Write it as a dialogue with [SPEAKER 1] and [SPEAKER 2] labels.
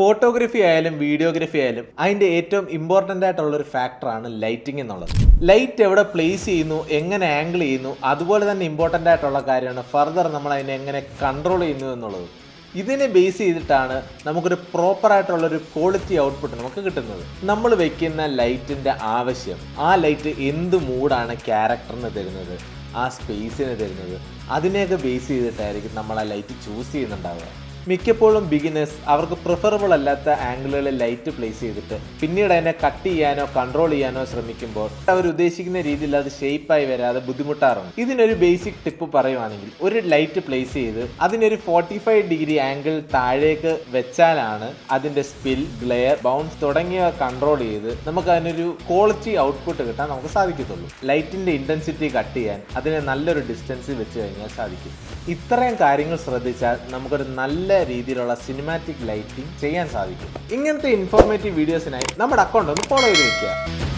[SPEAKER 1] Photography ആയാലും videography ആയാലും അതിൻ്റെ ഏറ്റവും ഇമ്പോർട്ടൻ്റ് ആയിട്ടുള്ളൊരു ഫാക്ടറാണ് ലൈറ്റിംഗ് എന്നുള്ളത്. ലൈറ്റ് എവിടെ പ്ലേസ് ചെയ്യുന്നു, എങ്ങനെ ആംഗിൾ ചെയ്യുന്നു, അതുപോലെ തന്നെ ഇമ്പോർട്ടൻ്റ് ആയിട്ടുള്ള കാര്യമാണ് ഫർദർ നമ്മൾ അതിനെ എങ്ങനെ കൺട്രോൾ ചെയ്യുന്നു എന്നുള്ളത്. ഇതിനെ ബേസ് ചെയ്തിട്ടാണ് നമുക്കൊരു പ്രോപ്പറായിട്ടുള്ളൊരു ക്വാളിറ്റി ഔട്ട്പുട്ട് നമുക്ക് കിട്ടുന്നത്. നമ്മൾ വയ്ക്കുന്ന ലൈറ്റിൻ്റെ ആവശ്യം, ആ ലൈറ്റ് എന്ത് മൂഡാണ് ക്യാരക്ടറിന് തരുന്നത്, ആ സ്പേസിന് തരുന്നത്, അതിനെയൊക്കെ ബേസ് ചെയ്തിട്ടായിരിക്കും നമ്മൾ ആ ലൈറ്റ് ചൂസ് ചെയ്യുന്നുണ്ടാവുക. മിക്കപ്പോഴും ബിഗിനേഴ്സ് അവർക്ക് പ്രിഫറബിൾ അല്ലാത്ത ആംഗിളുകളിൽ ലൈറ്റ് പ്ലേസ് ചെയ്തിട്ട് പിന്നീട് അതിനെ കട്ട് ചെയ്യാനോ കൺട്രോൾ ചെയ്യാനോ ശ്രമിക്കുമ്പോൾ അവർ ഉദ്ദേശിക്കുന്ന രീതിയിൽ അത് ഷേപ്പായി വരാതെ ബുദ്ധിമുട്ടാറുണ്ട്. ഇതിനൊരു ബേസിക് ടിപ്പ് പറയുവാണെങ്കിൽ, ഒരു ലൈറ്റ് പ്ലേസ് ചെയ്ത് അതിനൊരു 45 ഡിഗ്രി ആംഗിൾ താഴേക്ക് വെച്ചാലാണ് അതിൻ്റെ സ്പിൽ, ഗ്ലെയർ, ബൗൺസ് തുടങ്ങിയവ കൺട്രോൾ ചെയ്ത് നമുക്ക് അതിനൊരു ക്വാളിറ്റി ഔട്ട്പുട്ട് കിട്ടാൻ നമുക്ക് സാധിക്കത്തുള്ളൂ. ലൈറ്റിൻ്റെ ഇൻറ്റൻസിറ്റി കട്ട് ചെയ്യാൻ അതിനെ നല്ലൊരു ഡിസ്റ്റൻസിൽ വെച്ച് കഴിഞ്ഞാൽ സാധിക്കും. ഇത്രയും കാര്യങ്ങൾ ശ്രദ്ധിച്ചാൽ നമുക്കൊരു നല്ല രീതിയിലുള്ള സിനിമാറ്റിക് ലൈറ്റിംഗ് ചെയ്യാൻ സാധിക്കും. ഇങ്ങനത്തെ ഇൻഫോർമേറ്റീവ് വീഡിയോസിനായി നമ്മുടെ അക്കൗണ്ട് ഒന്ന് ഫോളോ ചെയ്ത് വെക്കുക.